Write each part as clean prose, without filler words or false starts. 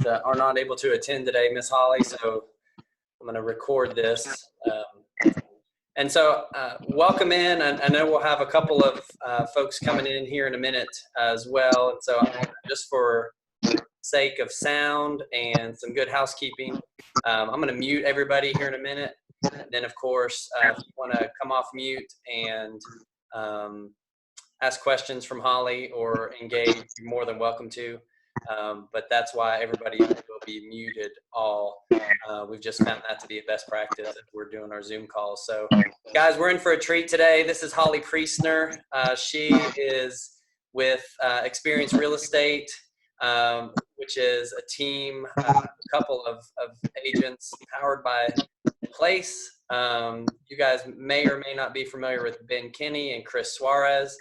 are not able to attend today, Miss Holly, so I'm going to record this. And so welcome in. I know we'll have a couple of folks coming in here in a minute as well. And so just for sake of sound and some good housekeeping, I'm going to mute everybody here in a minute. And then, of course, if you want to come off mute and ask questions from Holly or engage, you're more than welcome to. But that's why everybody will be muted all. We've just found that to be a best practice if we're doing our Zoom calls. So, guys, we're in for a treat today. This is Holly Priestner. She is with Experience Real Estate, which is a team, a couple of agents powered by Place. You guys may or may not be familiar with McKinney and Chris Suarez,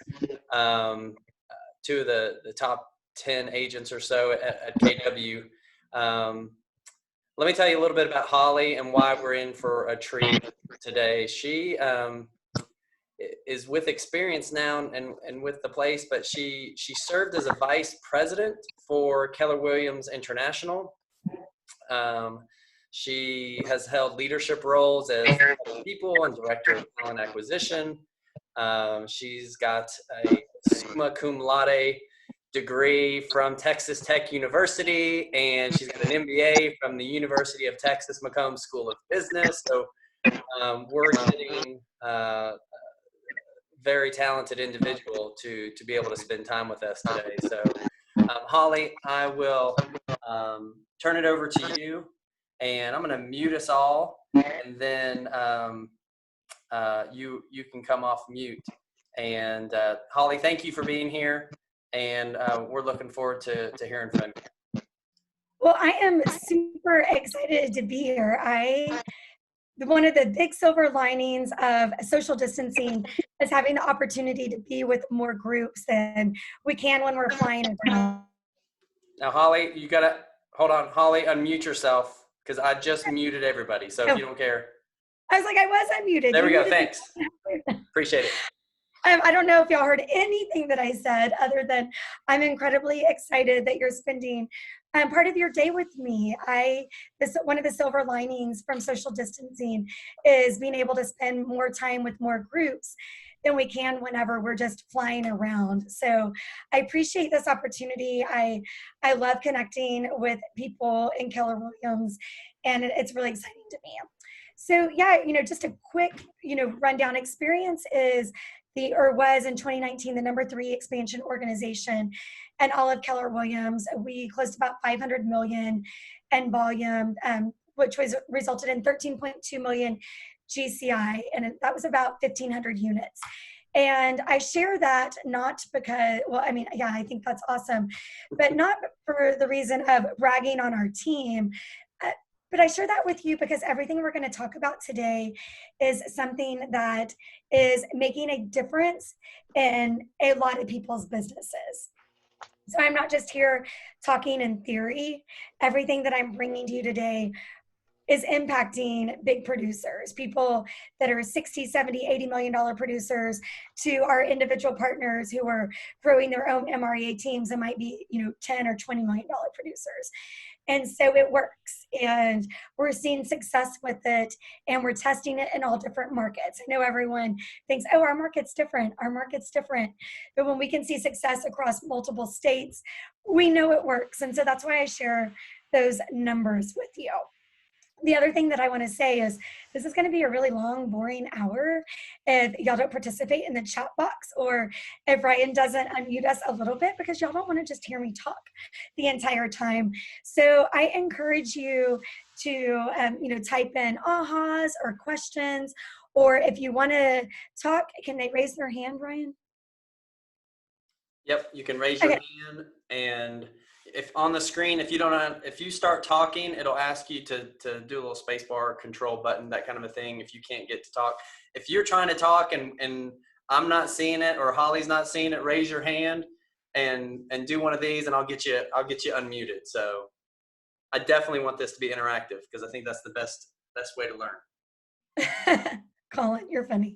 two of the top 10 agents or so at KW. Let me tell you a little bit about Holly and why we're in for a treat today. She is with Experience now and with the Place, but she served as a vice president for Keller Williams International. She has held leadership roles as people and director of talent acquisition. She's got a summa cum laude degree from Texas Tech University, and she's got an MBA from the University of Texas McCombs School of Business. So we're getting a very talented individual to be able to spend time with us today. So Holly, I will turn it over to you. And I'm going to mute us all, and then you can come off mute. And Holly, thank you for being here, and we're looking forward to hearing from you. Well, I am super excited to be here. One of the big silver linings of social distancing is having the opportunity to be with more groups than we can when we're flying around. Now, Holly, you got to hold on. Holly, unmute yourself. Because I just muted everybody, so if you don't care. I was like, I was unmuted. There we go, thanks. Appreciate it. I don't know if y'all heard anything that I said other than I'm incredibly excited that you're spending part of your day with me. One of the silver linings from social distancing is being able to spend more time with more groups than we can whenever we're just flying around. So I appreciate this opportunity. I love connecting with people in Keller Williams, and it's really exciting to me. So yeah, just a quick, rundown. Experience was in 2019 the #3 expansion organization in all of Keller Williams. We closed about $500 million in volume, which resulted in 13.2 million GCI, and that was about 1,500 units. And I share that not because, I think that's awesome, but not for the reason of bragging on our team. But I share that with you because everything we're going to talk about today is something that is making a difference in a lot of people's businesses. So I'm not just here talking in theory. Everything that I'm bringing to you today is impacting big producers, people that are 60, 70, $80 million producers, to our individual partners who are growing their own MREA teams and might be, 10 or $20 million producers. And so it works, and we're seeing success with it, and we're testing it in all different markets. I know everyone thinks, oh, our market's different. But when we can see success across multiple states, we know it works. And so that's why I share those numbers with you. The other thing that I want to say is this is going to be a really long, boring hour if y'all don't participate in the chat box, or if Ryan doesn't unmute us a little bit, because y'all don't want to just hear me talk the entire time. So I encourage you to, type in ahas or questions, or if you want to talk, can they raise their hand, Ryan? Yep, you can raise your hand, and if on the screen, if you start talking, it'll ask you to do a little space bar, control button, that kind of a thing, if you can't get to talk. If you're trying to talk and I'm not seeing it or Holly's not seeing it, raise your hand and do one of these, and I'll get you unmuted. So I definitely want this to be interactive because I think that's the best way to learn. Colin, you're funny.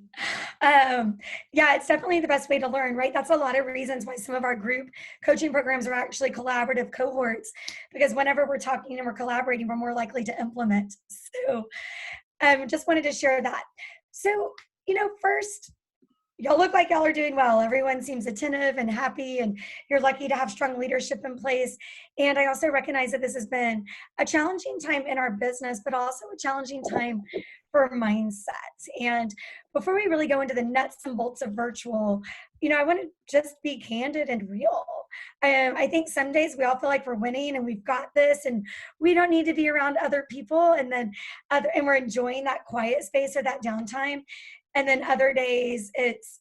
Yeah, it's definitely the best way to learn, right? That's a lot of reasons why some of our group coaching programs are actually collaborative cohorts, because whenever we're talking and we're collaborating, we're more likely to implement. So just wanted to share that. So, first, y'all look like y'all are doing well. Everyone seems attentive and happy, and you're lucky to have strong leadership in place. And I also recognize that this has been a challenging time in our business, but also a challenging time for mindset. And before we really go into the nuts and bolts of virtual, I want to just be candid and real. I think some days we all feel like we're winning and we've got this, and we don't need to be around other people, and we're enjoying that quiet space or that downtime. And then other days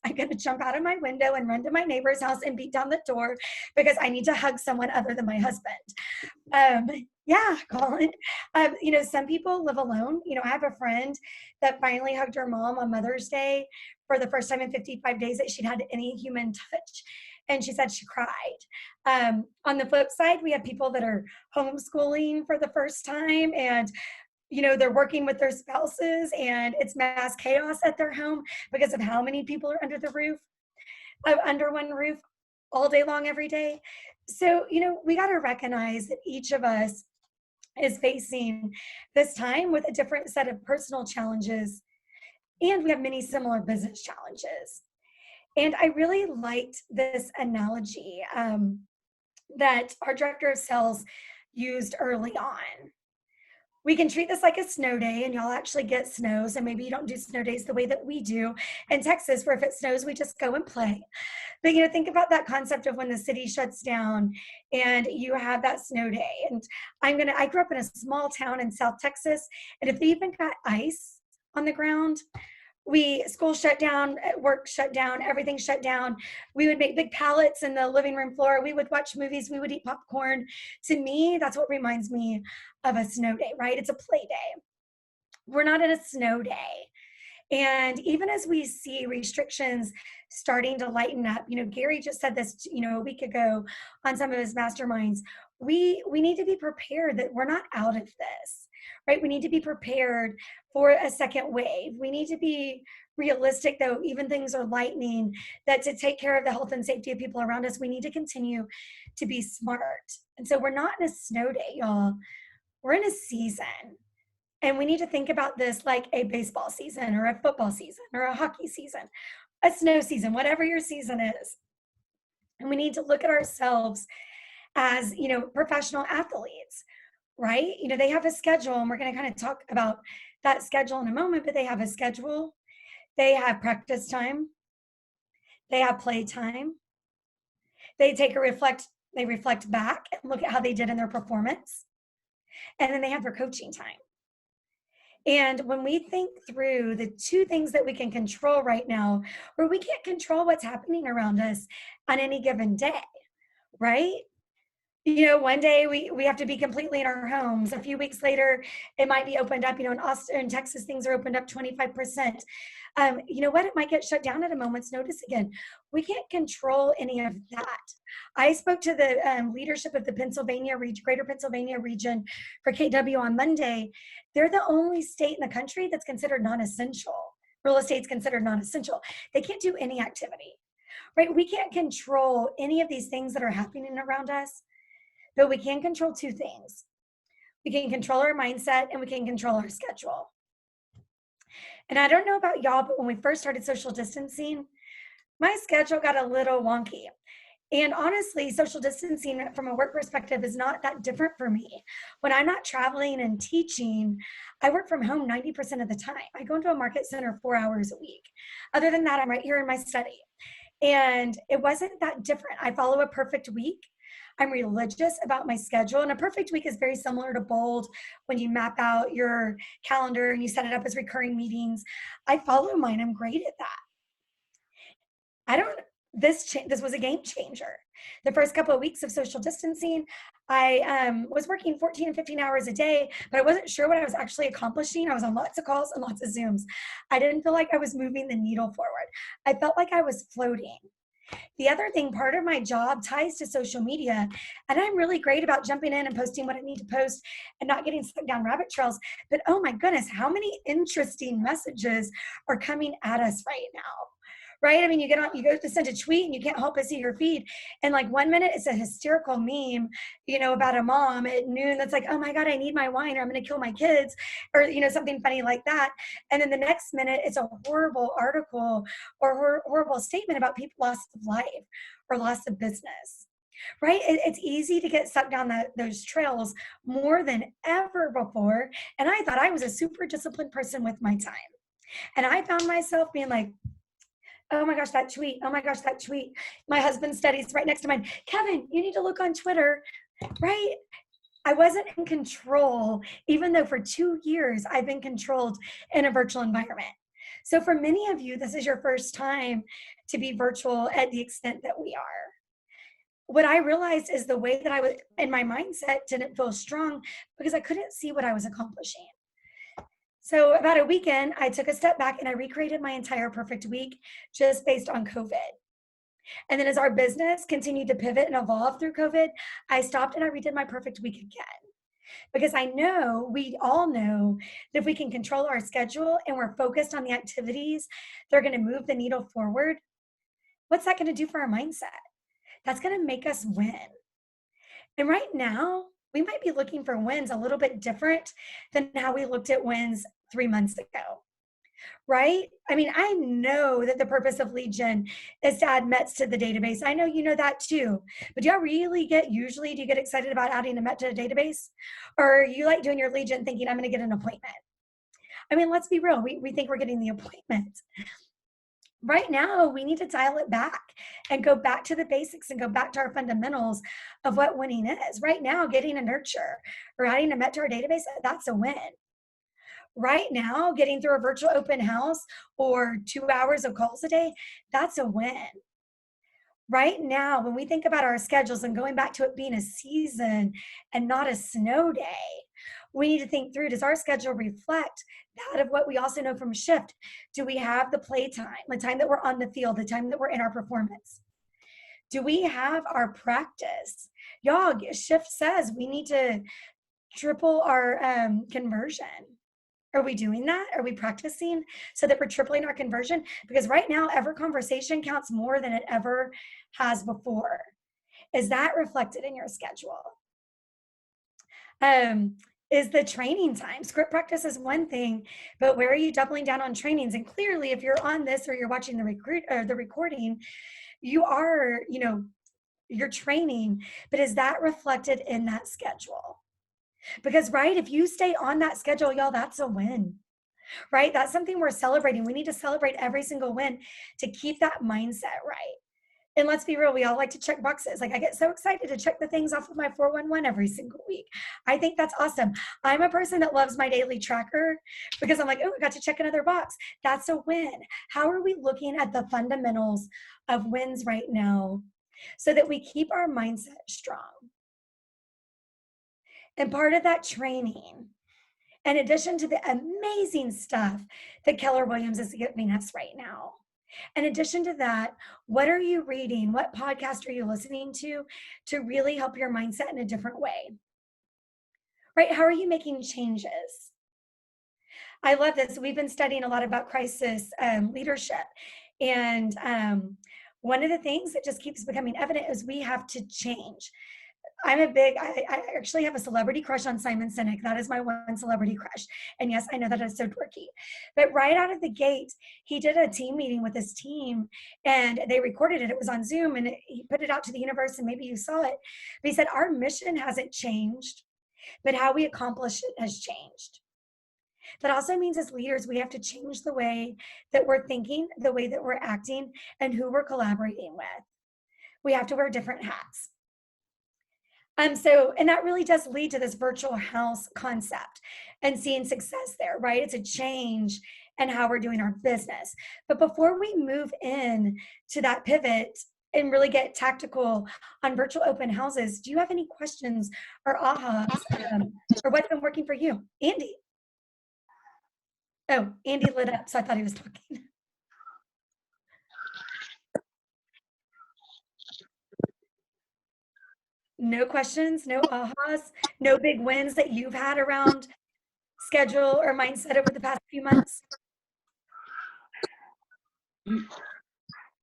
I'm going to jump out of my window and run to my neighbor's house and beat down the door because I need to hug someone other than my husband. Yeah, Colin. Some people live alone. I have a friend that finally hugged her mom on Mother's Day for the first time in 55 days that she'd had any human touch. And she said she cried. On the flip side, we have people that are homeschooling for the first time, and they're working with their spouses, and it's mass chaos at their home because of how many people are under one roof all day long, every day. So, we got to recognize that each of us is facing this time with a different set of personal challenges, and we have many similar business challenges. And I really liked this analogy that our director of sales used early on. We can treat this like a snow day, and y'all actually get snows, and maybe you don't do snow days the way that we do in Texas, where if it snows, we just go and play. But, think about that concept of when the city shuts down and you have that snow day. And I grew up in a small town in South Texas, and if they even got ice on the ground, school shut down, work shut down, everything shut down. We would make big pallets in the living room floor. We would watch movies. We would eat popcorn. To me, that's what reminds me of a snow day, right? It's a play day. We're not in a snow day. And even as we see restrictions starting to lighten up, Gary just said this, a week ago on some of his masterminds, we need to be prepared that we're not out of this, right? We need to be prepared for a second wave. We need to be realistic, though, even things are lightening, that to take care of the health and safety of people around us, we need to continue to be smart. And so we're not in a snow day, y'all. We're in a season. And we need to think about this like a baseball season or a football season or a hockey season, a snow season, whatever your season is. And we need to look at ourselves as, professional athletes, right? They have a schedule, and we're going to kind of talk about that schedule in a moment, but they have a schedule. They have practice time. They have play time. They reflect back and look at how they did in their performance. And then they have their coaching time. And when we think through the two things that we can control right now, where we can't control what's happening around us on any given day, right? One day we have to be completely in our homes. A few weeks later, it might be opened up. In Austin, in Texas, things are opened up 25%. You know what? It might get shut down at a moment's notice again. We can't control any of that. I spoke to the leadership of the Greater Pennsylvania region for KW on Monday. They're the only state in the country that's considered non-essential. Real estate's considered non-essential. They can't do any activity, right? We can't control any of these things that are happening around us, but we can control two things. We can control our mindset, and we can control our schedule. And I don't know about y'all, but when we first started social distancing, my schedule got a little wonky. And honestly, social distancing from a work perspective is not that different for me. When I'm not traveling and teaching, I work from home 90% of the time. I go into a market center 4 hours a week. Other than that, I'm right here in my study. And it wasn't that different. I follow a perfect week. I'm religious about my schedule, and a perfect week is very similar to bold when you map out your calendar and you set it up as recurring meetings. I follow mine. I'm great at that. This was a game changer. The first couple of weeks of social distancing, I was working 14 and 15 hours a day, but I wasn't sure what I was actually accomplishing. I was on lots of calls and lots of Zooms. I didn't feel like I was moving the needle forward. I felt like I was floating. The other thing, part of my job ties to social media, and I'm really great about jumping in and posting what I need to post and not getting stuck down rabbit trails. But oh my goodness, how many interesting messages are coming at us right now? Right? I mean, you go to send a tweet and you can't help but see your feed. And like 1 minute it's a hysterical meme, about a mom at noon that's like, oh my God, I need my wine or I'm going to kill my kids or, something funny like that. And then the next minute it's a horrible article or horrible statement about people loss of life or loss of business. Right? It's easy to get sucked down those trails more than ever before. And I thought I was a super disciplined person with my time. And I found myself being like, oh my gosh, that tweet. Oh my gosh, that tweet. My husband studies right next to mine. Kevin, you need to look on Twitter, right? I wasn't in control, even though for 2 years I've been controlled in a virtual environment. So for many of you, this is your first time to be virtual at the extent that we are. What I realized is the way that I was in my mindset didn't feel strong because I couldn't see what I was accomplishing. So about a weekend, I took a step back and I recreated my entire perfect week just based on COVID. And then as our business continued to pivot and evolve through COVID, I stopped and I redid my perfect week again. Because we all know that if we can control our schedule and we're focused on the activities that are going to move the needle forward, what's that going to do for our mindset? That's going to make us win. And right now, we might be looking for wins a little bit different than how we looked at wins 3 months ago, right? I mean, I know that the purpose of lead gen is to add METs to the database. I know you know that too. But do you get excited about adding a MET to a database? Or you like doing your lead gen thinking, I'm going to get an appointment? I mean, let's be real. We think we're getting the appointment. Right now, we need to dial it back and go back to the basics and go back to our fundamentals of what winning is. Right now, getting a nurture or adding a MET to our database, that's a win. Right now, getting through a virtual open house or 2 hours of calls a day, that's a win. Right now, when we think about our schedules and going back to it being a season and not a snow day, we need to think through, does our schedule reflect that of what we also know from shift? Do we have the play time, the time that we're on the field, the time that we're in our performance? Do we have our practice? Y'all, shift says we need to triple our conversion. Are we doing that? Are we practicing so that we're tripling our conversion? Because right now, every conversation counts more than it ever has before. Is that reflected in your schedule? Is the training time? Script practice is one thing, but where are you doubling down on trainings? And clearly, if you're on this or you're watching the recording, you are, you're training, but is that reflected in that schedule? Because, right, if you stay on that schedule, y'all, that's a win, right? That's something we're celebrating. We need to celebrate every single win to keep that mindset right. And let's be real, we all like to check boxes. Like I get so excited to check the things off of my 411 every single week. I think that's awesome. I'm a person that loves my daily tracker because I'm like, oh, I got to check another box. That's a win. How are we looking at the fundamentals of wins right now so that we keep our mindset strong? And part of that training, in addition to the amazing stuff that Keller Williams is giving us right now, in addition to that, what are you reading? What podcast are you listening to really help your mindset in a different way? Right? How are you making changes? I love this. We've been studying a lot about crisis leadership. And one of the things that just keeps becoming evident is we have to change. I actually have a celebrity crush on Simon Sinek. That is my one celebrity crush. And yes, I know that is so dorky. But right out of the gate, he did a team meeting with his team and they recorded it. It was on Zoom and he put it out to the universe and maybe you saw it. But he said, our mission hasn't changed, but how we accomplish it has changed. That also means as leaders, we have to change the way that we're thinking, the way that we're acting, and who we're collaborating with. We have to wear different hats. And that really does lead to this virtual house concept and seeing success there, right? It's a change in how we're doing our business. But before we move in to that pivot and really get tactical on virtual open houses, do you have any questions or ahas or what's been working for you? Andy. Oh, Andy lit up, so I thought he was talking. No questions, no ahas, no big wins that you've had around schedule or mindset over the past few months?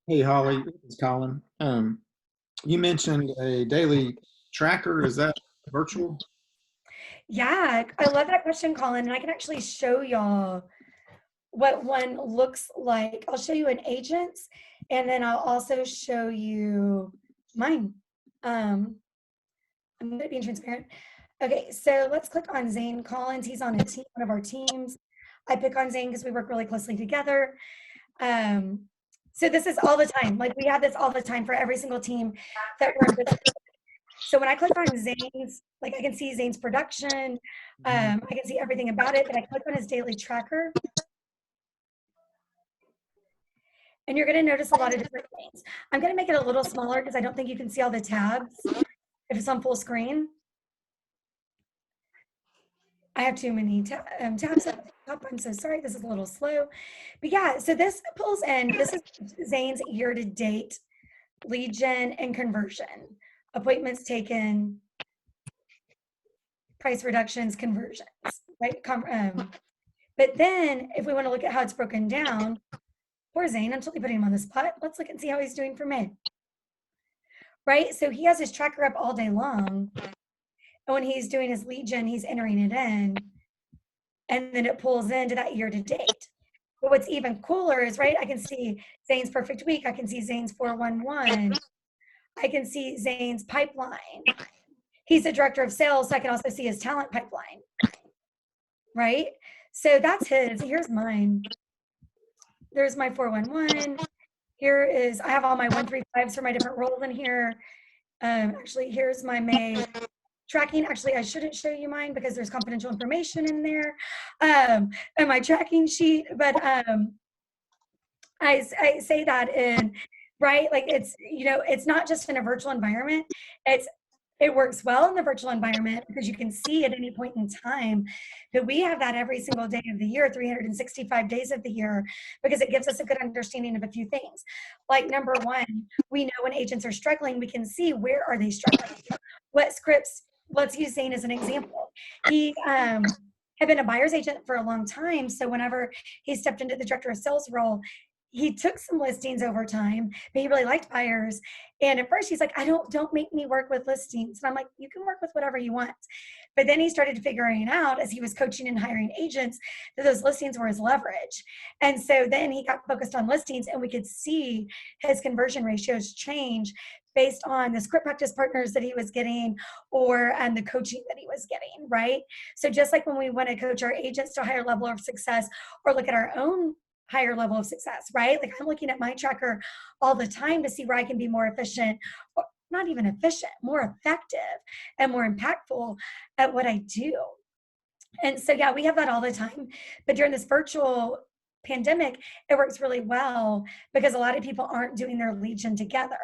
Hey, Holly, it's Colin. You mentioned a daily tracker. Is that virtual? Yeah, I love that question, Colin. And I can actually show y'all what one looks like. I'll show you an agent's, and then I'll also show you mine. I'm gonna be transparent. Okay, so let's click on Zane Collins. He's on a team, one of our teams. I pick on Zane because we work really closely together. So this is all the time. Like we have this all the time for every single team that we're in business. So when I click on Zane's, like I can see Zane's production, I can see everything about it, but I click on his daily tracker. And you're gonna notice a lot of different things. I'm gonna make it a little smaller because I don't think you can see all the tabs if it's on full screen. I have too many tabs up top. I'm so sorry. This is a little slow. But yeah, so this pulls in, this is Zane's year-to-date lead gen and conversion. Appointments taken, price reductions, conversions, right? But then if we want to look at how it's broken down, poor Zane, I'm totally putting him on the spot. Let's look and see how he's doing for May. Right? So he has his tracker up all day long. And when he's doing his lead gen, he's entering it in. And then it pulls into that year to date. But what's even cooler is, right, I can see Zane's perfect week. I can see Zane's 411. I can see Zane's pipeline. He's the director of sales, so I can also see his talent pipeline, right? So that's his. Here's mine. There's my 411. Here is, I have all my 135s for my different roles in here. Actually, here's my May tracking. Actually, I shouldn't show you mine because there's confidential information in there, and my tracking sheet. But I say that in, right, like it's, you know, it's not just in a virtual environment. It works well in the virtual environment because you can see at any point in time that we have that every single day of the year, 365 days of the year, because it gives us a good understanding of a few things. Like number one, we know when agents are struggling, we can see where are they struggling. What scripts, let's use Zane as an example. He had been a buyer's agent for a long time. So whenever he stepped into the director of sales role, he took some listings over time, but he really liked buyers. And at first he's like, don't make me work with listings. And I'm like, you can work with whatever you want. But then he started figuring out as he was coaching and hiring agents that those listings were his leverage. And so then he got focused on listings, and we could see his conversion ratios change based on the script practice partners that he was getting or the coaching that he was getting, right? So just like when we want to coach our agents to a higher level of success or look at our own higher level of success, right? Like I'm looking at my tracker all the time to see where I can be more efficient, or not even efficient, more effective and more impactful at what I do. And so, yeah, we have that all the time. But during this virtual pandemic, it works really well because a lot of people aren't doing their lead gen together.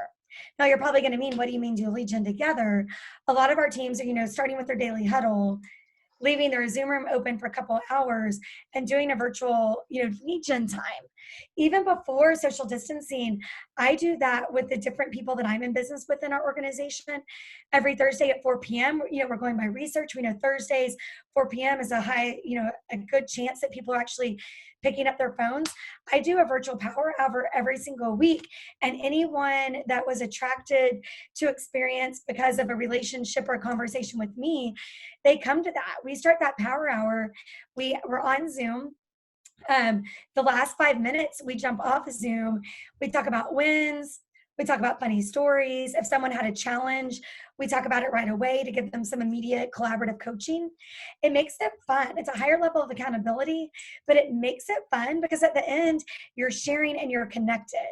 Now, you're probably going to mean, what do you mean do lead gen together? A lot of our teams are, you know, starting with their daily huddle, leaving their Zoom room open for a couple of hours and doing a virtual, you know, lead gen time. Even before social distancing, I do that with the different people that I'm in business with in our organization. Every Thursday at 4 p.m., you know, we're going by research. We know Thursdays, 4 p.m. is a good chance that people are actually picking up their phones. I do a virtual power hour every single week, and anyone that was attracted to experience because of a relationship or a conversation with me, they come to that. We start that power hour. We're on Zoom. The last 5 minutes, we jump off Zoom. We talk about wins. We talk about funny stories. If someone had a challenge, we talk about it right away to give them some immediate collaborative coaching. It makes it fun. It's a higher level of accountability, but it makes it fun because at the end, you're sharing and you're connected.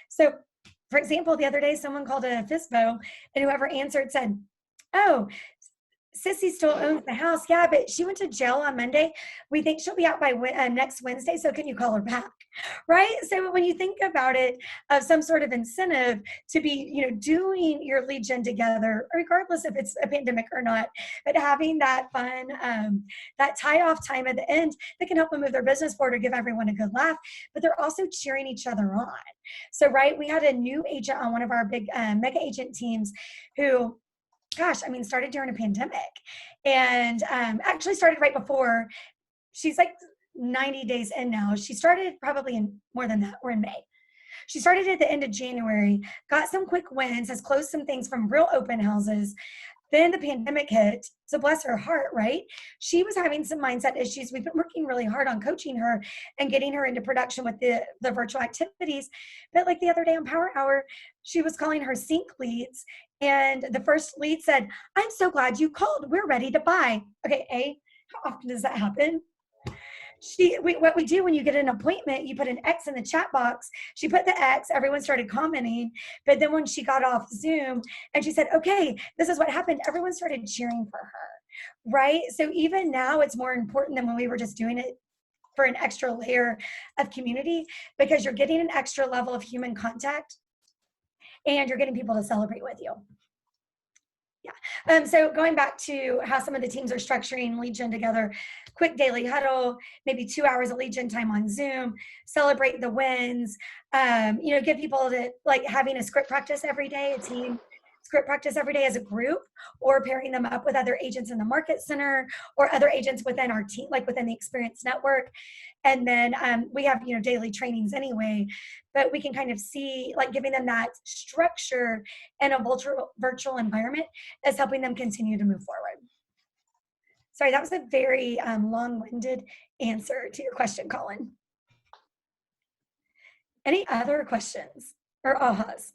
So, for example, the other day, someone called a FISBO, and whoever answered said, "Oh, Sissy still owns the house. Yeah, but she went to jail on Monday. We think she'll be out by next Wednesday. So can you call her back?" Right? So when you think about it, of some sort of incentive to be, you know, doing your lead gen together, regardless if it's a pandemic or not, but having that fun, that tie off time at the end that can help them move their business forward or give everyone a good laugh, but they're also cheering each other on. So, right, we had a new agent on one of our big mega agent teams who gosh, I mean, started during a pandemic, and actually started right before. She's like 90 days in now. She started probably in more than that. We're in May. She started at the end of January, got some quick wins, has closed some things from real open houses. Then the pandemic hit, so bless her heart, right? She was having some mindset issues. We've been working really hard on coaching her and getting her into production with the virtual activities. But like the other day on Power Hour, she was calling her sync leads. And the first lead said, "I'm so glad you called. We're ready to buy." Okay, how often does that happen? What we do when you get an appointment, you put an X in the chat box. She put the X, everyone started commenting, but then when she got off Zoom and she said, "Okay, this is what happened," everyone started cheering for her, right? So even now it's more important than when we were just doing it for an extra layer of community, because you're getting an extra level of human contact and you're getting people to celebrate with you. Yeah. So going back to how some of the teams are structuring lead gen together, quick daily huddle, maybe 2 hours of lead gen time on Zoom, celebrate the wins, give people to like having a script practice every day, a team script practice every day as a group, or pairing them up with other agents in the market center or other agents within our team, like within the experience network. And then we have, daily trainings anyway, but we can kind of see like giving them that structure in a virtual environment is helping them continue to move forward. Sorry, that was a very long-winded answer to your question, Colin. Any other questions or ahas?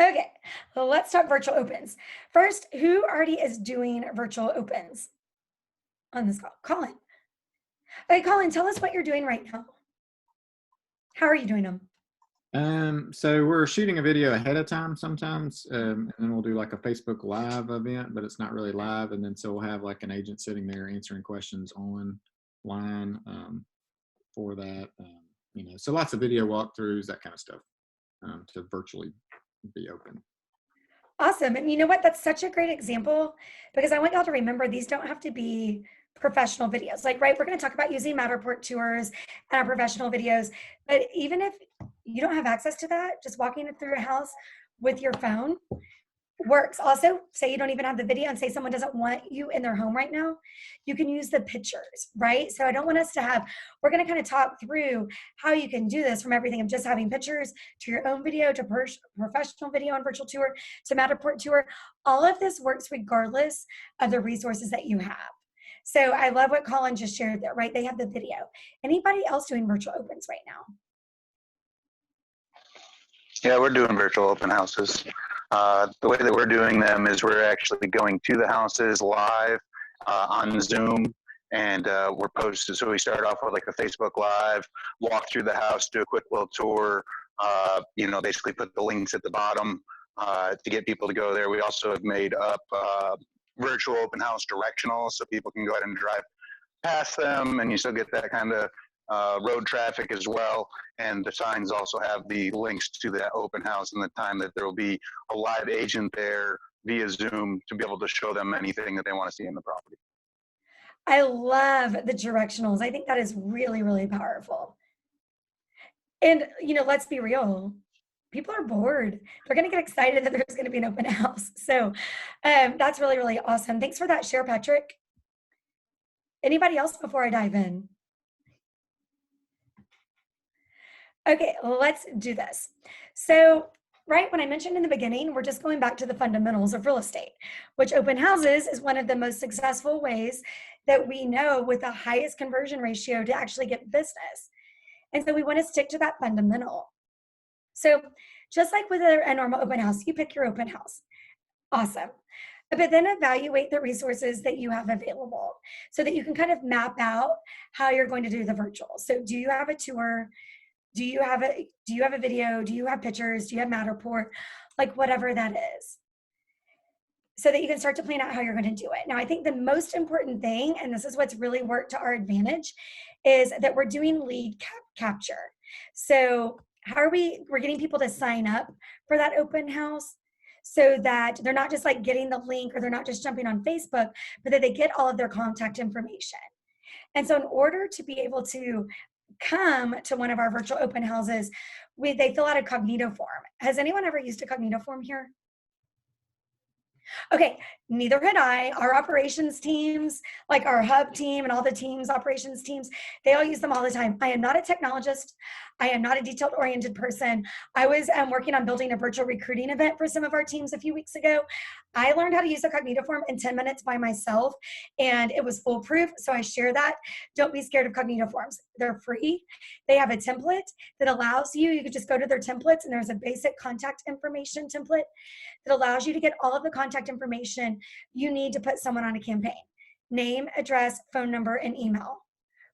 Okay, well, let's talk virtual opens. First, who already is doing virtual opens on this call? Colin. Okay, Colin, tell us what you're doing right now. How are you doing them? So we're shooting a video ahead of time sometimes, and then we'll do like a Facebook Live event, but it's not really live. And then so we'll have like an agent sitting there answering questions online for that. So lots of video walkthroughs, that kind of stuff, to virtually be open. Awesome. And you know what? That's such a great example, because I want y'all to remember these don't have to be professional videos. Like, right, we're going to talk about using Matterport tours and our professional videos. But even if you don't have access to that, just walking through a house with your phone works. Also, say you don't even have the video and say someone doesn't want you in their home right now, you can use the pictures, right? So I don't want us to have, we're going to kind of talk through how you can do this, from everything of just having pictures to your own video to professional video and virtual tour to Matterport tour. All of this works regardless of the resources that you have. So I love what Colin just shared there, right? They have the video. Anybody else doing virtual opens right now? Yeah, we're doing virtual open houses. The way that we're doing them is we're actually going to the houses live on Zoom, and we're posted. So we start off with like a Facebook Live, walk through the house, do a quick little tour, basically put the links at the bottom to get people to go there. We also have made up virtual open house directionals, so people can go ahead and drive past them, and you still get that kind of road traffic as well. And the signs also have the links to that open house and the time that there will be a live agent there via Zoom to be able to show them anything that they want to see in the property. I love the directionals. I think that is really, really powerful. And, let's be real. People are bored. They're going to get excited that there's going to be an open house. So that's really, really awesome. Thanks for that share, Patrick. Anybody else before I dive in? Okay, let's do this. So, right, when I mentioned in the beginning, we're just going back to the fundamentals of real estate, which open houses is one of the most successful ways that we know with the highest conversion ratio to actually get business. And so we want to stick to that fundamental. So just like with a normal open house, you pick your open house. Awesome. But then evaluate the resources that you have available so that you can kind of map out how you're going to do the virtual. So do you have a tour? Do you have a video? Do you have pictures? Do you have Matterport? Like whatever that is, so that you can start to plan out how you're going to do it. Now, I think the most important thing, and this is what's really worked to our advantage, is that we're doing lead capture. So how are we're getting people to sign up for that open house so that they're not just like getting the link, or they're not just jumping on Facebook, but that they get all of their contact information. And so in order to be able to come to one of our virtual open houses, they fill out a cognito form. Has anyone ever used a cognito form here? Okay, neither had I. Our operations teams, like our hub team and all the teams, operations teams, they all use them all the time. I am not a technologist. I am not a detail-oriented person. I was working on building a virtual recruiting event for some of our teams a few weeks ago. I learned how to use the cognito form in 10 minutes by myself, and it was foolproof, so I share that. Don't be scared of cognito forms. They're free. They have a template that allows you could just go to their templates, and there's a basic contact information template that allows you to get all of the contact information you need to put someone on a campaign. Name, address, phone number, and email,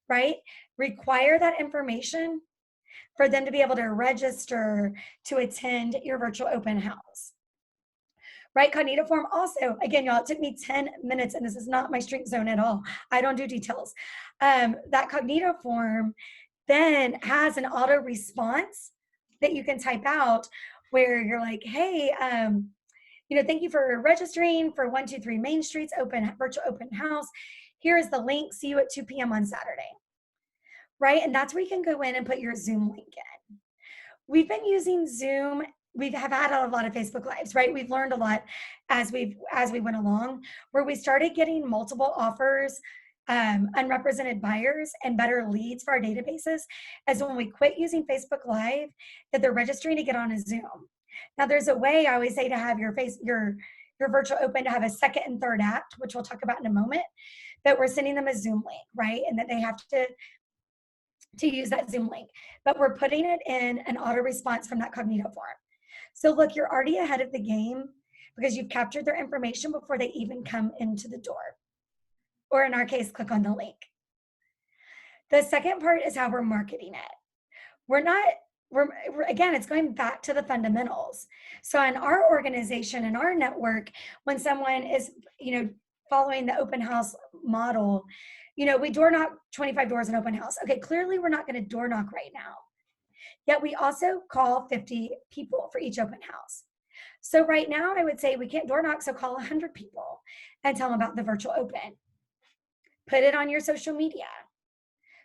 right? Require that information for them to be able to register to attend your virtual open house. Right, cognito form also, again, y'all, it took me 10 minutes, and this is not my strength zone at all. I don't do details. That cognito form then has an auto response that you can type out where you're like, hey, thank you for registering for 123 Main Street's virtual open house. Here is the link. See you at 2 p.m. on Saturday. Right, and that's where you can go in and put your Zoom link in. We've been using Zoom. We have had a lot of Facebook Lives, right? We've learned a lot as we went along, where we started getting multiple offers, unrepresented buyers, and better leads for our databases, as when we quit using Facebook Live, that they're registering to get on a Zoom. Now, there's a way I always say to have your virtual open to have a second and third act, which we'll talk about in a moment, that we're sending them a Zoom link, right? And that they have to use that Zoom link, but we're putting it in an auto response from that cognito form. So look, you're already ahead of the game because you've captured their information before they even come into the door. Or in our case, click on the link. The second part is how we're marketing it. Again, it's going back to the fundamentals. So in our organization, in our network, when someone is, following the open house model, we door knock 25 doors in open house. Okay, clearly we're not going to door knock right now. Yet we also call 50 people for each open house. So right now I would say we can't door knock, so call 100 people and tell them about the virtual open. Put it on your social media.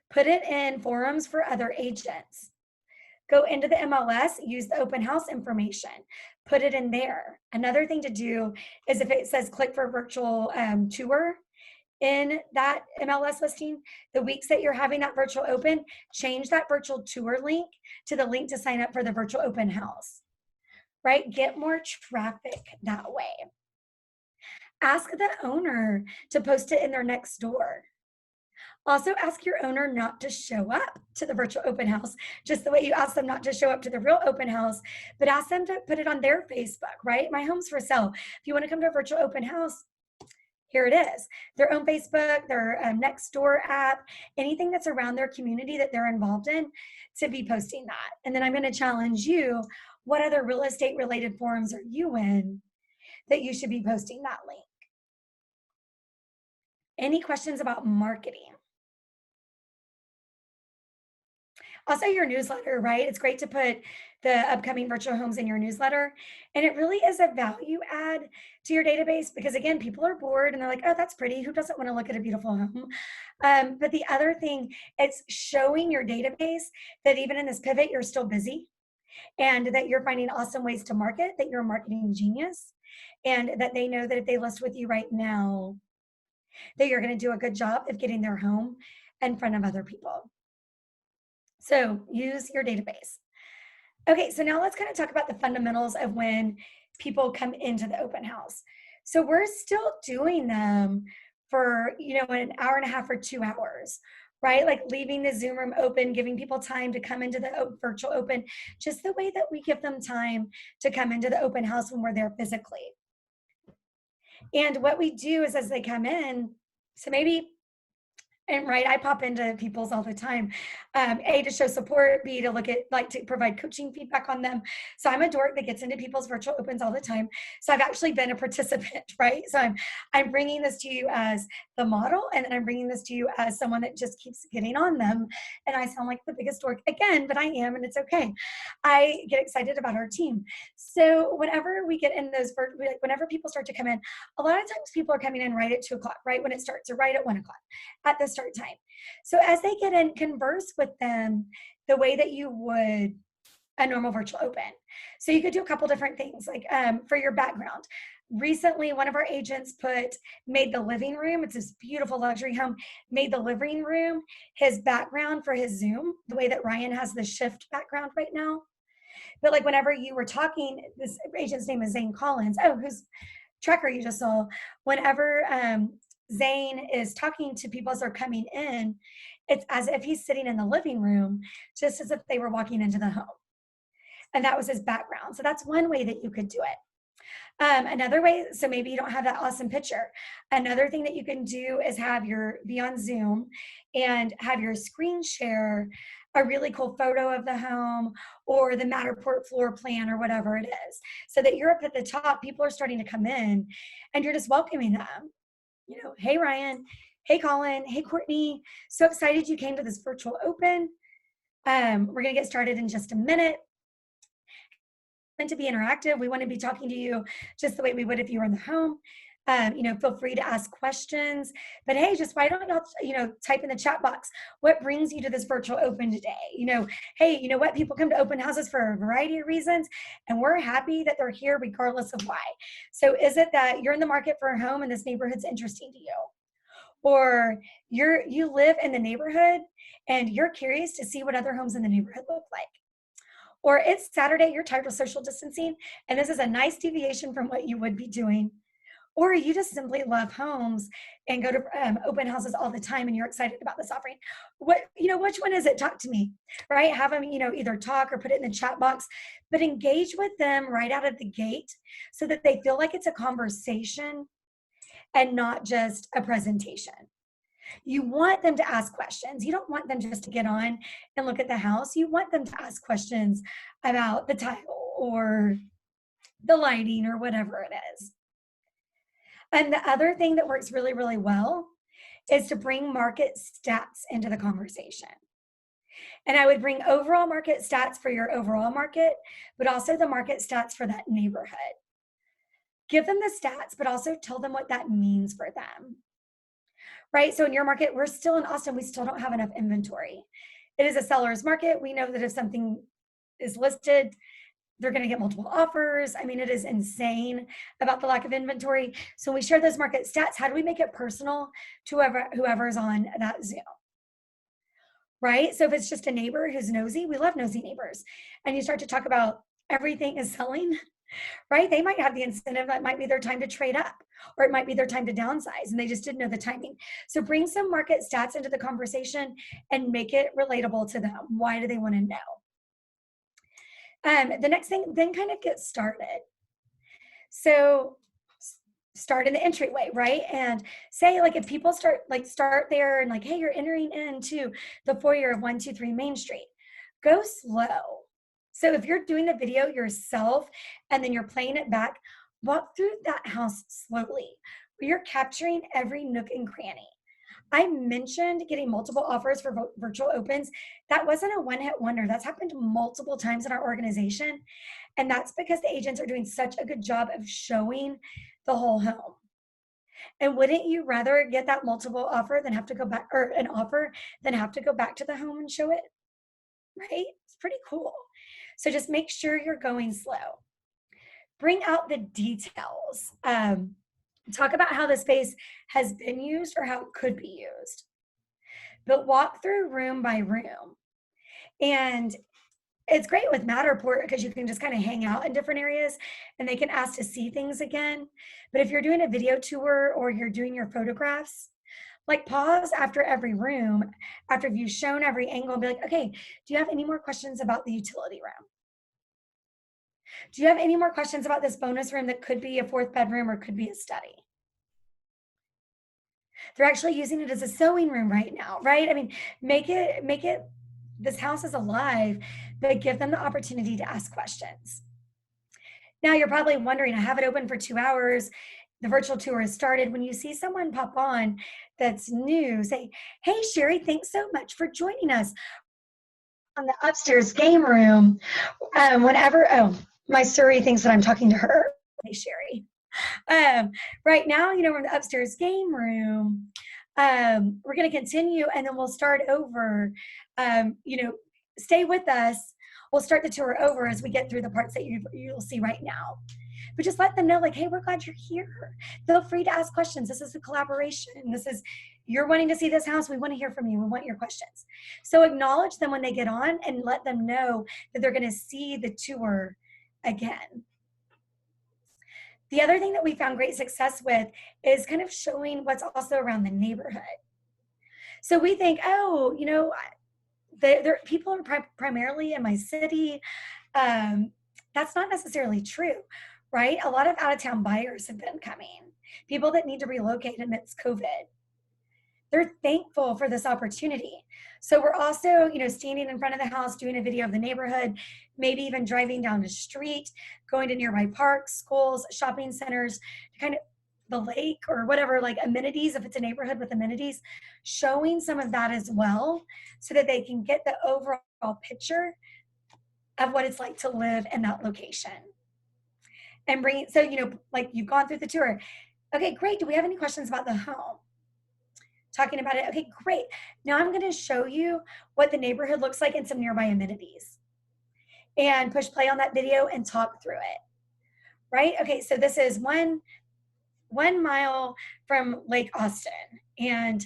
Put it in forums for other agents. Go into the MLS, use the open house information, put it in there. Another thing to do is if it says click for virtual tour in that MLS listing, the weeks that you're having that virtual open, change that virtual tour link to the link to sign up for the virtual open house, right? Get more traffic that way. Ask the owner to post it in their next door. Also, ask your owner not to show up to the virtual open house, just the way you ask them not to show up to the real open house, but ask them to put it on their Facebook, right? My home's for sale. If you want to come to a virtual open house, here it is. Their own Facebook, their Nextdoor app, anything that's around their community that they're involved in, to be posting that. And then I'm going to challenge you, what other real estate related forums are you in that you should be posting that link? Any questions about marketing? Also your newsletter, right? It's great to put the upcoming virtual homes in your newsletter. And it really is a value add to your database because again, people are bored and they're like, oh, that's pretty. Who doesn't want to look at a beautiful home? But the other thing, it's showing your database that even in this pivot, you're still busy and that you're finding awesome ways to market, that you're a marketing genius, and that they know that if they list with you right now, that you're going to do a good job of getting their home in front of other people. So use your database. Okay, so now let's kind of talk about the fundamentals of when people come into the open house. So we're still doing them for, an hour and a half or 2 hours, right? Like leaving the Zoom room open, giving people time to come into the virtual open, just the way that we give them time to come into the open house when we're there physically. And what we do is as they come in, so maybe, and right, I pop into people's all the time, A, to show support, B, to to provide coaching feedback on them. So I'm a dork that gets into people's virtual opens all the time. So I've actually been a participant, right? So I'm bringing this to you as the model, and then I'm bringing this to you as someone that just keeps getting on them. And I sound like the biggest dork again, but I am, and it's okay. I get excited about our team. So whenever we get in those, whenever people start to come in, a lot of times people are coming in right at 2 o'clock, right when it starts, or right at 1 o'clock, at the start time. So as they get in, converse with them the way that you would a normal virtual open. So you could do a couple different things, like for your background. Recently, one of our agents made the living room, it's this beautiful luxury home, made the living room his background for his Zoom, the way that Ryan has the shift background right now. But like whenever you were talking, this agent's name is Zane Collins. Oh, whose tracker you just saw. Whenever Zane is talking to people as they're coming in, it's as if he's sitting in the living room, just as if they were walking into the home. And that was his background. So that's one way that you could do it. Another way, so maybe you don't have that awesome picture. Another thing that you can do is be on Zoom and have your screen share a really cool photo of the home or the Matterport floor plan or whatever it is. So that you're up at the top, people are starting to come in and you're just welcoming them. You know, hey Ryan, hey Colin, hey Courtney, so excited you came to this virtual open. We're gonna get started in just a minute. Meant to be interactive. We want to be talking to you just the way we would if you were in the home. You know, feel free to ask questions, but hey, just why don't y'all, type in the chat box, what brings you to this virtual open today? You know, hey, you know what? People come to open houses for a variety of reasons, and we're happy that they're here regardless of why. So is it that you're in the market for a home and this neighborhood's interesting to you? Or you live in the neighborhood and you're curious to see what other homes in the neighborhood look like? Or it's Saturday, you're tired of social distancing, and this is a nice deviation from what you would be doing. Or you just simply love homes and go to open houses all the time and you're excited about this offering. Which one is it? Talk to me, right? Have them, either talk or put it in the chat box, but engage with them right out of the gate so that they feel like it's a conversation and not just a presentation. You want them to ask questions. You don't want them just to get on and look at the house. You want them to ask questions about the title or the lighting or whatever it is. And the other thing that works really, really well is to bring market stats into the conversation. And I would bring overall market stats for your overall market, but also the market stats for that neighborhood. Give them the stats, but also tell them what that means for them. Right? So in your market, we're still in Austin, we still don't have enough inventory. It is a seller's market. We know that if something is listed, they're going to get multiple offers. I mean, it is insane about the lack of inventory. So when we share those market stats, how do we make it personal to whoever's on that Zoom? Right? So if it's just a neighbor who's nosy, we love nosy neighbors. And you start to talk about everything is selling, right? They might have the incentive that might be their time to trade up, or it might be their time to downsize, and they just didn't know the timing. So bring some market stats into the conversation and make it relatable to them. Why do they want to know? The next thing, then kind of get started. So start in the entryway, right? And say, like, if people start there and like, hey, you're entering into the foyer of 123 Main Street, go slow. So if you're doing the video yourself and then you're playing it back, walk through that house slowly, where you're capturing every nook and cranny. I mentioned getting multiple offers for virtual opens. That wasn't a one-hit wonder. That's happened multiple times in our organization. And that's because the agents are doing such a good job of showing the whole home. And wouldn't you rather get that multiple offer than have to go back, or an offer than have to go back to the home and show it? Right? It's pretty cool. So just make sure you're going slow. Bring out the details. Talk about how the space has been used or how it could be used. But walk through room by room. And it's great with Matterport because you can just kind of hang out in different areas and they can ask to see things again. But if you're doing a video tour or you're doing your photographs, like pause after every room, after you've shown every angle, and be like, okay, do you have any more questions about the utility room? Do you have any more questions about this bonus room that could be a fourth bedroom or could be a study? They're actually using it as a sewing room right now, right? I mean, make it, this house is alive, but give them the opportunity to ask questions. Now you're probably wondering, I have it open for 2 hours. The virtual tour has started. When you see someone pop on that's new, say, hey, Sherry, thanks so much for joining us on the upstairs game room. My Siri thinks that I'm talking to her. Hey, Sherry. Right now, we're in the upstairs game room. We're going to continue, and then we'll start over. Stay with us. We'll start the tour over as we get through the parts that you'll see right now. But just let them know, like, hey, we're glad you're here. Feel free to ask questions. This is a collaboration. You're wanting to see this house. We want to hear from you. We want your questions. So acknowledge them when they get on and let them know that they're going to see the tour again. The other thing that we found great success with is kind of showing what's also around the neighborhood. So we think, oh, people are primarily in my city. That's not necessarily true, right? A lot of out-of-town buyers have been coming, people that need to relocate amidst COVID. They're thankful for this opportunity. So we're also, standing in front of the house, doing a video of the neighborhood, maybe even driving down the street, going to nearby parks, schools, shopping centers, kind of the lake or whatever, like amenities, if it's a neighborhood with amenities, showing some of that as well so that they can get the overall picture of what it's like to live in that location. And like you've gone through the tour. Okay, great. Do we have any questions about the home? Talking about it. Okay, great. Now I'm going to show you what the neighborhood looks like and some nearby amenities. And push play on that video and talk through it. Right? Okay, so this is one mile from Lake Austin. And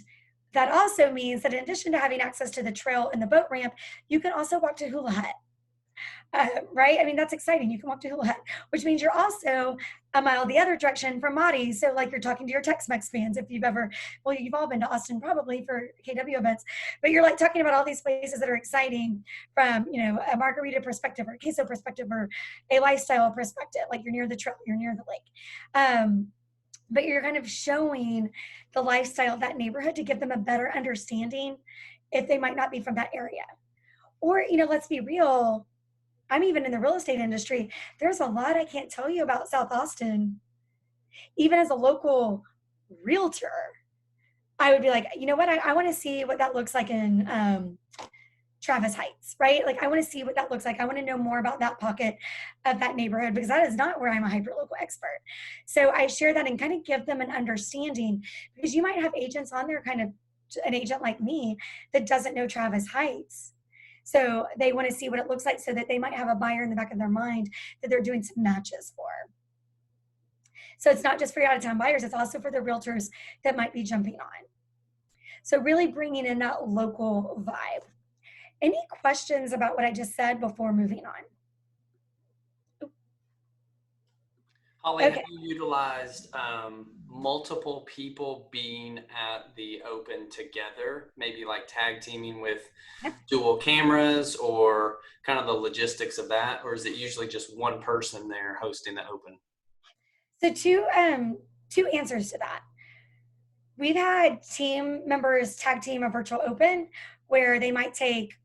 that also means that in addition to having access to the trail and the boat ramp, you can also walk to Hula Hut. Right? I mean, that's exciting. You can walk to Hula Hut, which means you're also a mile the other direction from Maudie. So like you're talking to your Tex-Mex fans if you've all been to Austin probably for KW events, but you're like talking about all these places that are exciting from, a margarita perspective or queso perspective or a lifestyle perspective. Like you're near the trail, you're near the lake. But you're kind of showing the lifestyle of that neighborhood to give them a better understanding if they might not be from that area. Or, let's be real, I'm even in the real estate industry. There's a lot I can't tell you about South Austin. Even as a local realtor, I would be like, you know what? I want to see what that looks like in Travis Heights, right? Like I want to see what that looks like. I want to know more about that pocket of that neighborhood because that is not where I'm a hyperlocal expert. So I share that and kind of give them an understanding because you might have agents on there, kind of an agent like me that doesn't know Travis Heights. So they want to see what it looks like so that they might have a buyer in the back of their mind that they're doing some matches for. So it's not just for your out-of-town buyers, it's also for the realtors that might be jumping on. So really bringing in that local vibe. Any questions about what I just said before moving on? Holly, Okay. have you utilized multiple people being at the open together, maybe like tag teaming with dual cameras or kind of the logistics of that? Or is it usually just one person there hosting the open? So two answers to that. We've had team members tag team a virtual open where they might take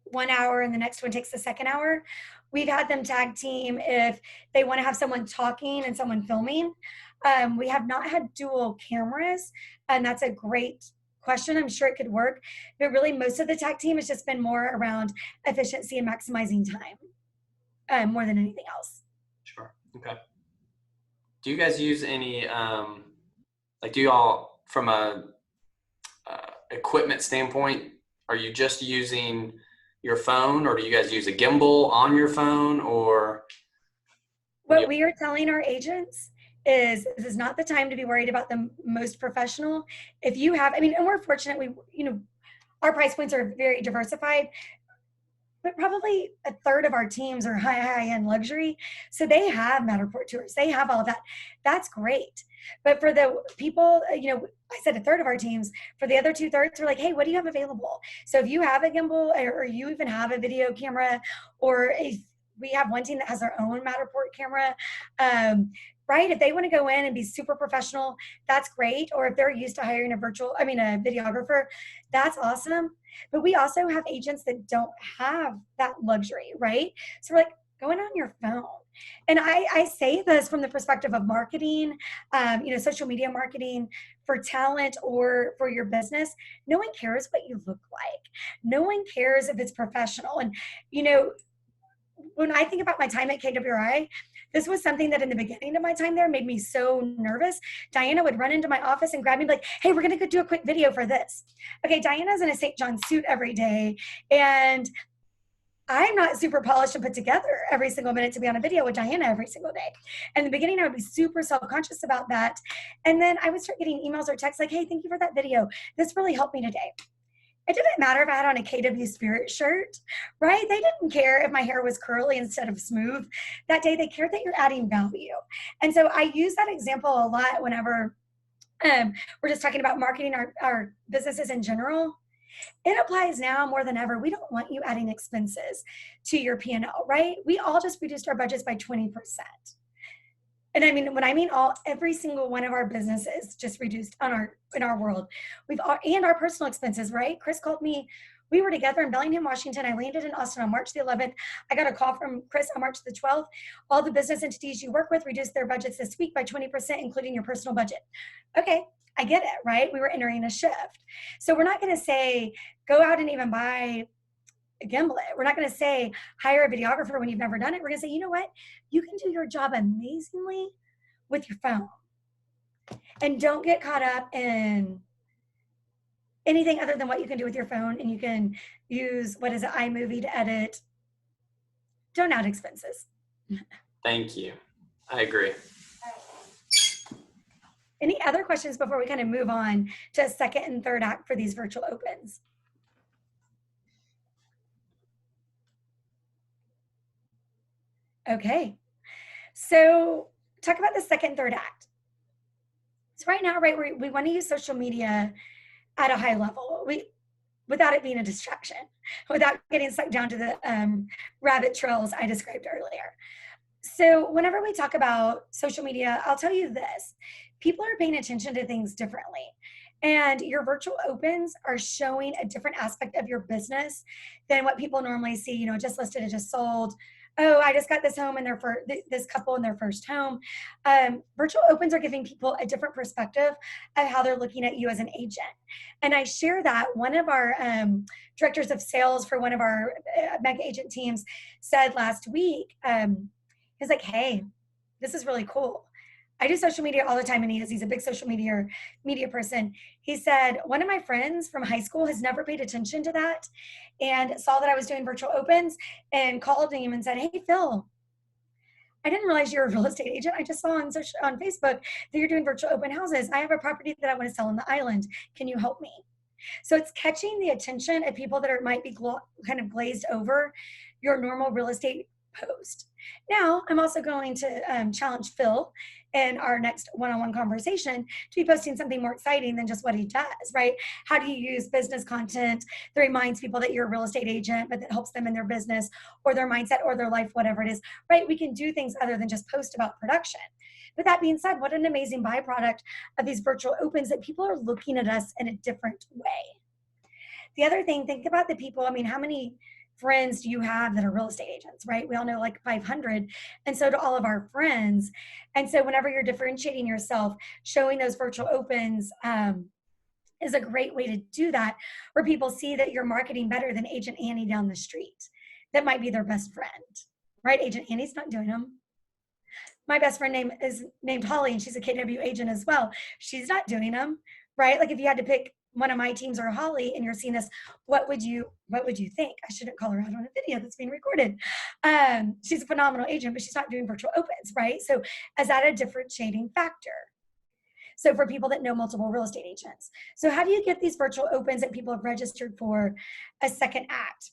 1 hour and the next one takes the second hour. We've had them tag team if they want to have someone talking and someone filming. We have not had dual cameras, and that's a great question. I'm sure it could work, but really most of the tag team has just been more around efficiency and maximizing time more than anything else. Sure. Okay. Do you guys use any, do you all, from a equipment standpoint, are you just using your phone or do you guys use a gimbal on your phone or? What we are telling our agents is this is not the time to be worried about the most professional. If you have, and we're fortunate, our price points are very diversified, but probably a third of our teams are high-end luxury. So they have Matterport tours. They have all of that. That's great. But for the people, I said a third of our teams, for the other 2/3, we're like, hey, what do you have available? So if you have a gimbal or you even have a video camera, or if we have one team that has their own Matterport camera, right? If they want to go in and be super professional, that's great. Or if they're used to hiring a videographer, that's awesome. But we also have agents that don't have that luxury, right? So we're like, going on your phone. And I say this from the perspective of marketing, social media marketing for talent or for your business. No one cares what you look like. No one cares if it's professional. And, when I think about my time at KWRI, This was something that in the beginning of my time there made me so nervous. Diana would run into my office and grab me and be like, hey, we're going to go do a quick video for this. Okay, Diana's in a St. John suit every day. And I'm not super polished and put together every single minute to be on a video with Diana every single day. In the beginning, I would be super self-conscious about that. And then I would start getting emails or texts like, hey, thank you for that video. This really helped me today. It didn't matter if I had on a KW Spirit shirt, right? They didn't care if my hair was curly instead of smooth. That day, they cared that you're adding value. And so I use that example a lot whenever we're just talking about marketing our businesses in general. It applies now more than ever. We don't want you adding expenses to your P&L, right? We all just reduced our budgets by 20%. And I mean, when I mean all, every single one of our businesses just reduced in our world. And our personal expenses, right? Chris called me. We were together in Bellingham, Washington. I landed in Austin on March the 11th. I got a call from Chris on March the 12th. All the business entities you work with reduced their budgets this week by 20%, including your personal budget. Okay, I get it, right? We were entering a shift. So we're not going to say, go out and even buy a gimlet. We're not going to say, hire a videographer when you've never done it. We're going to say, you know what? You can do your job amazingly with your phone. And don't get caught up in anything other than what you can do with your phone. And you can use, iMovie to edit. Don't add expenses. Thank you. I agree. Any other questions before we kind of move on to second and third act for these virtual opens? Okay, so talk about the second, third act. So right now, right, we want to use social media at a high level, without it being a distraction, without getting sucked down to the rabbit trails I described earlier. So whenever we talk about social media, I'll tell you this, people are paying attention to things differently. And your virtual opens are showing a different aspect of your business than what people normally see, you know, just listed, it just sold. Oh, I just got this home in this couple in their first home. Virtual opens are giving people a different perspective of how they're looking at you as an agent. And I share that one of our directors of sales for one of our mega agent teams said last week, he's like, hey, this is really cool. I do social media all the time, and he's a big social media person. He said, one of my friends from high school has never paid attention to that and saw that I was doing virtual opens and called him and said, hey, Phil, I didn't realize you're a real estate agent. I just saw on Facebook that you're doing virtual open houses. I have a property that I want to sell on the island. Can you help me? So it's catching the attention of people that might be kind of glazed over your normal real estate post. Now, I'm also going to challenge Phil in our next one-on-one conversation to be posting something more exciting than just what he does, right? How do you use business content that reminds people that you're a real estate agent, but that helps them in their business or their mindset or their life, whatever it is, right? We can do things other than just post about production. But that being said, what an amazing byproduct of these virtual opens that people are looking at us in a different way. The other thing, think about the people, I mean, how many friends do you have that are real estate agents, right? We all know like 500, and so do all of our friends. And so whenever you're differentiating yourself, showing those virtual opens is a great way to do that, where people see that you're marketing better than Agent Annie down the street. That might be their best friend, right? Agent Annie's not doing them. My best friend is named Holly, and she's a KW agent as well. She's not doing them, right? Like if you had to pick one of my teams or Holly and you're seeing this, what would you think? I shouldn't call her out on a video that's being recorded. She's a phenomenal agent, but she's not doing virtual opens, right? So is that a differentiating factor? So for people that know multiple real estate agents. So how do you get these virtual opens that people have registered for a second act,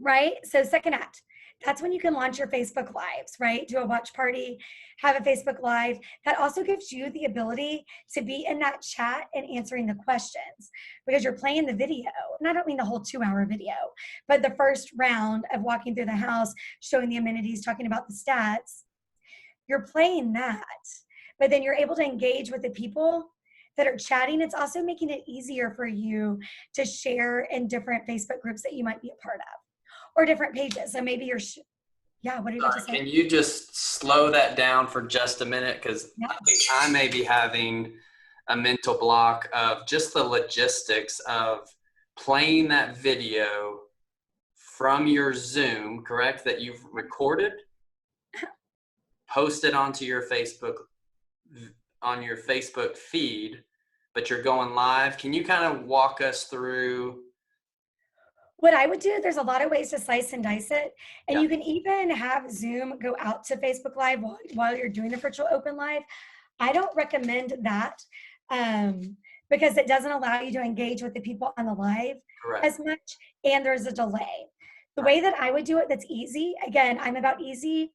right? So second act, that's when you can launch your Facebook Lives, right? Do a watch party, have a Facebook Live. That also gives you the ability to be in that chat and answering the questions because you're playing the video. And I don't mean the whole 2-hour video, but the first round of walking through the house, showing the amenities, talking about the stats. You're playing that, but then you're able to engage with the people that are chatting. It's also making it easier for you to share in different Facebook groups that you might be a part of. Or different pages. So maybe you're, yeah, what are you about to say? Can you just slow that down for just a minute? Because I think I may be having a mental block of just the logistics of playing that video from your Zoom, correct, that you've recorded? post it onto your Facebook, on your Facebook feed, but you're going live. Can you kind of walk us through? What I would do, there's a lot of ways to slice and dice it. And Yeah. you can even have Zoom go out to Facebook Live while you're doing the virtual open live. I don't recommend that because it doesn't allow you to engage with the people on the live Correct. as much, and there's a delay. The Right. way that I would do it that's easy, again, I'm about easy.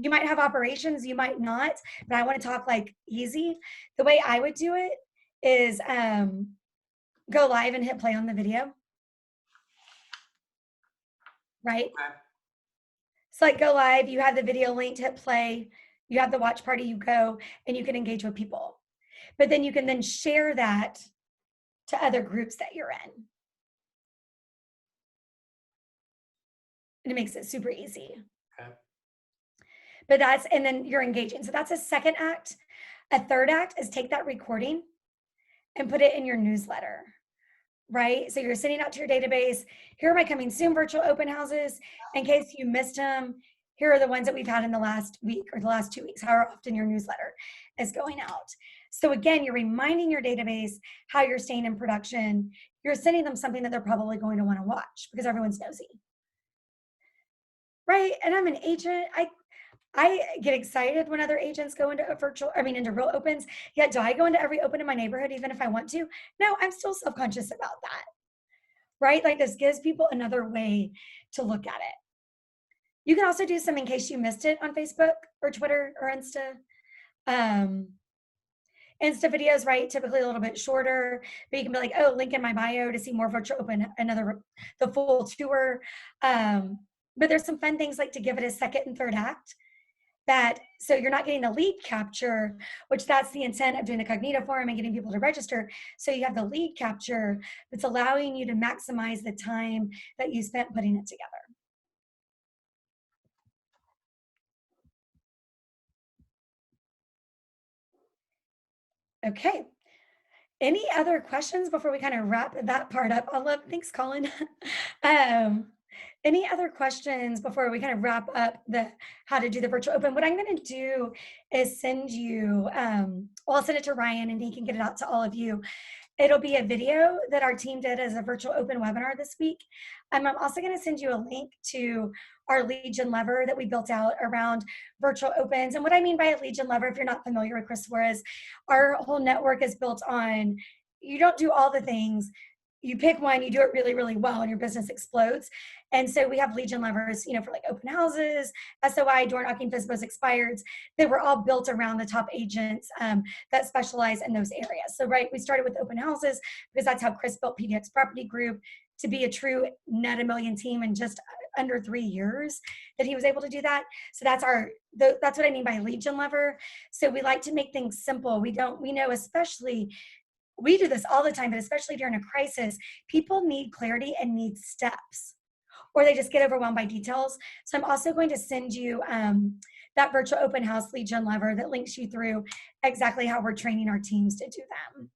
You might have operations, you might not, but I want to talk like easy. The way I would do it is go live and hit play on the video. Right? Okay. So like go live, you have the video linked, hit play, you have the watch party, you go, and you can engage with people. But then you can then share that to other groups that you're in. And it makes it super easy. Okay. But and then you're engaging. So that's a second act. A third act is take that recording and put it in your newsletter. Right? So you're sending out to your database. Here are my coming soon virtual open houses. In case you missed them, here are the ones that we've had in the last week or the last 2 weeks, however often your newsletter is going out. So again, you're reminding your database how you're staying in production. You're sending them something that they're probably going to want to watch because everyone's nosy. Right? And I'm an agent. I get excited when other agents go into into real opens. Yet do I go into every open in my neighborhood even if I want to? No, I'm still self-conscious about that. Right? Like this gives people another way to look at it. You can also do some in case you missed it on Facebook or Twitter or Insta. Insta videos, right? Typically a little bit shorter, but you can be like, oh, link in my bio to see more virtual open, the full tour. But there's some fun things like to give it a second and third act. So you're not getting the lead capture, which that's the intent of doing the Cognito form and getting people to register. So you have the lead capture that's allowing you to maximize the time that you spent putting it together. Okay. Any other questions before we kind of wrap that part up? Thanks, Colin. Any other questions before we kind of wrap up how to do the virtual open? What I'm going to do is send you, I'll send it to Ryan and he can get it out to all of you. It'll be a video that our team did as a virtual open webinar this week. I'm also going to send you a link to our Legion lever that we built out around virtual opens. And what I mean by a Legion lever, if you're not familiar with Chris Suarez, our whole network is built on, you don't do all the things. You pick one, you do it really, really well, and your business explodes. And so we have Legion levers, for like open houses, SOI, door knocking, FISBOs, expireds, that were all built around the top agents that specialize in those areas. So, right, we started with open houses because that's how Chris built PDX Property Group to be a true net $1 million team in just under 3 years that he was able to do that. So that's what I mean by Legion lever. So we like to make things simple. We know, especially, we do this all the time, but especially during a crisis, people need clarity and need steps, or they just get overwhelmed by details. So I'm also going to send you that virtual open house Legion lever that links you through exactly how we're training our teams to do them.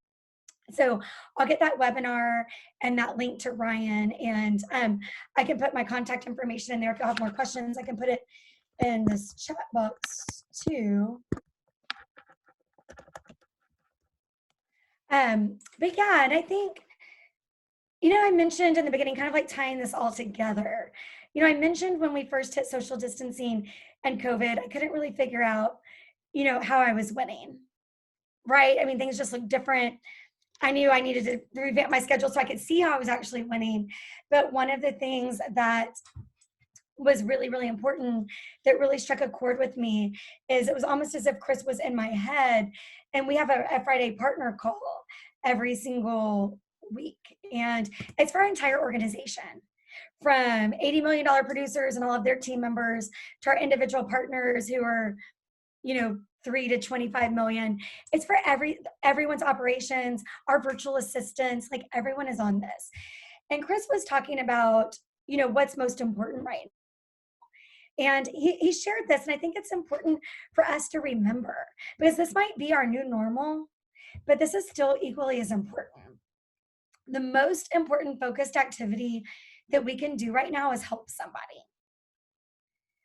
So I'll get that webinar and that link to Ryan, and I can put my contact information in there. If you'll have more questions, I can put it in this chat box too. But yeah, and I think, I mentioned in the beginning, kind of like tying this all together. I mentioned when we first hit social distancing and COVID, I couldn't really figure out, how I was winning, right? I mean, things just looked different. I knew I needed to revamp my schedule so I could see how I was actually winning. But one of the things that was really, really important that really struck a chord with me is it was almost as if Chris was in my head, and we have a Friday partner call every single week, and it's for our entire organization, from $80 million producers and all of their team members to our individual partners who are 3 to 25 million. It's for everyone's operations, our virtual assistants, like everyone is on this. And Chris was talking about what's most important right now. And he shared this, and I think it's important for us to remember, because this might be our new normal, but this is still equally as important. The most important focused activity that we can do right now is help somebody.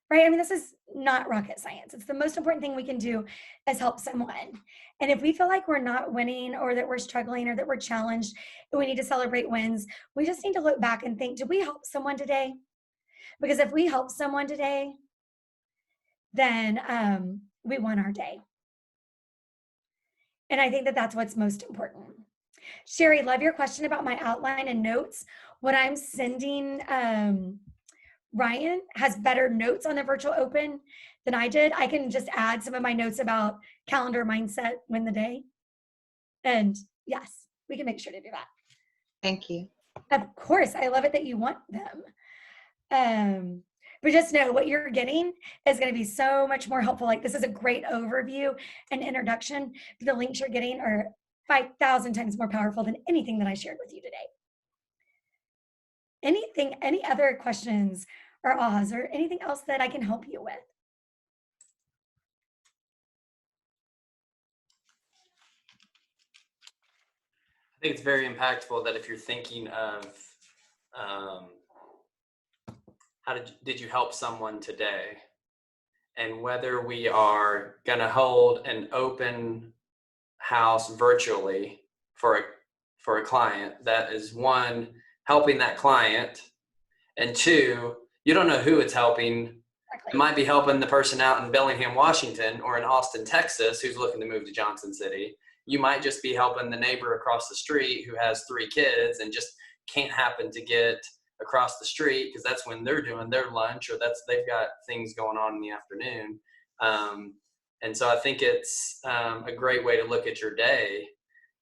right? I mean, this is not rocket science. It's the most important thing we can do is help someone. And if we feel like we're not winning or that we're struggling or that we're challenged and we need to celebrate wins, we just need to look back and think, did we help someone today? Because if we help someone today, then we won our day. And I think that that's what's most important. Sherry, love your question about my outline and notes. What I'm sending Ryan has better notes on the virtual open than I did. I can just add some of my notes about calendar, mindset, win the day. And yes, we can make sure to do that. Thank you. Of course, I love it that you want them. But just know what you're getting is going to be so much more helpful. Like, this is a great overview and introduction. The links you're getting are 5,000 times more powerful than anything that I shared with you today. Any other questions or ahs or anything else that I can help you with? I think it's very impactful that if you're thinking of how did you help someone today, and whether we are going to hold an open house virtually for a client, that is one, helping that client, and two, you don't know who it's helping. It might be helping the person out in Bellingham, Washington, or in Austin, Texas, who's looking to move to Johnson City. You might just be helping the neighbor across the street who has 3 kids and just can't happen to get across the street because that's when they're doing their lunch, or they've got things going on in the afternoon. And so I think it's a great way to look at your day.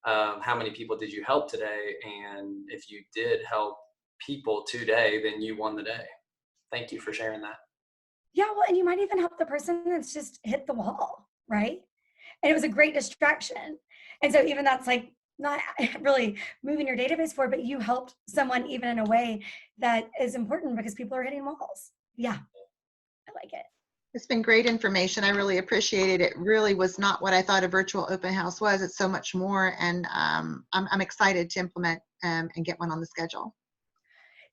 How many people did you help today? And if you did help people today, then you won the day. Thank you for sharing that. Yeah, well, and you might even help the person that's just hit the wall, right? And it was a great distraction. And so even that's like not really moving your database forward, but you helped someone even in a way that is important because people are hitting walls. Yeah, I like it. It's been great information. I really appreciate it. It really was not what I thought a virtual open house was. It's so much more, and I'm excited to implement and get one on the schedule.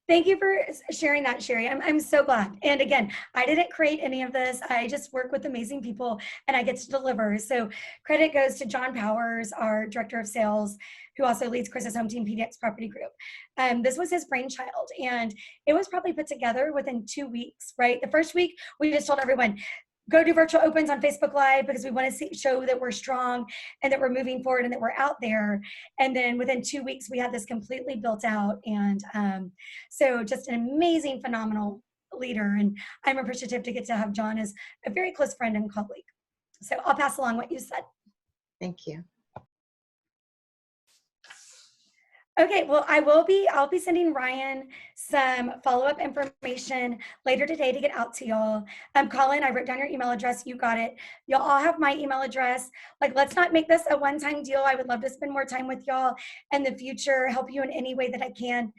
Thank you for sharing that, Sherry. I'm so glad. And again, I didn't create any of this. I just work with amazing people and I get to deliver. So credit goes to John Powers, our director of sales, who also leads Chris's Home Team PDX Property Group. This was his brainchild, and it was probably put together within 2 weeks, right? The first week, we just told everyone, go do virtual opens on Facebook Live because we want to show that we're strong and that we're moving forward and that we're out there. And then within 2 weeks, we had this completely built out. And so just an amazing, phenomenal leader. And I'm appreciative to get to have John as a very close friend and colleague. So I'll pass along what you said. Thank you. Okay, well, I'll be sending Ryan some follow-up information later today to get out to y'all. Colin, I wrote down your email address. You got it. Y'all all have my email address. Like, let's not make this a one-time deal. I would love to spend more time with y'all in the future, help you in any way that I can.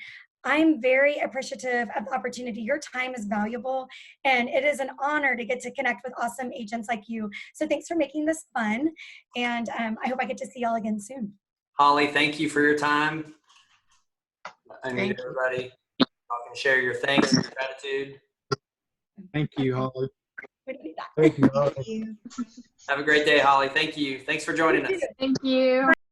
I'm very appreciative of the opportunity. Your time is valuable, and it is an honor to get to connect with awesome agents like you. So thanks for making this fun, and I hope I get to see y'all again soon. Holly, thank you for your time. I need Thank you. everybody. You can share your thanks and your gratitude. Thank you, Holly. We don't need that. Thank you. Thank you. Have a great day, Holly. Thank you. Thanks for joining us. Thank you.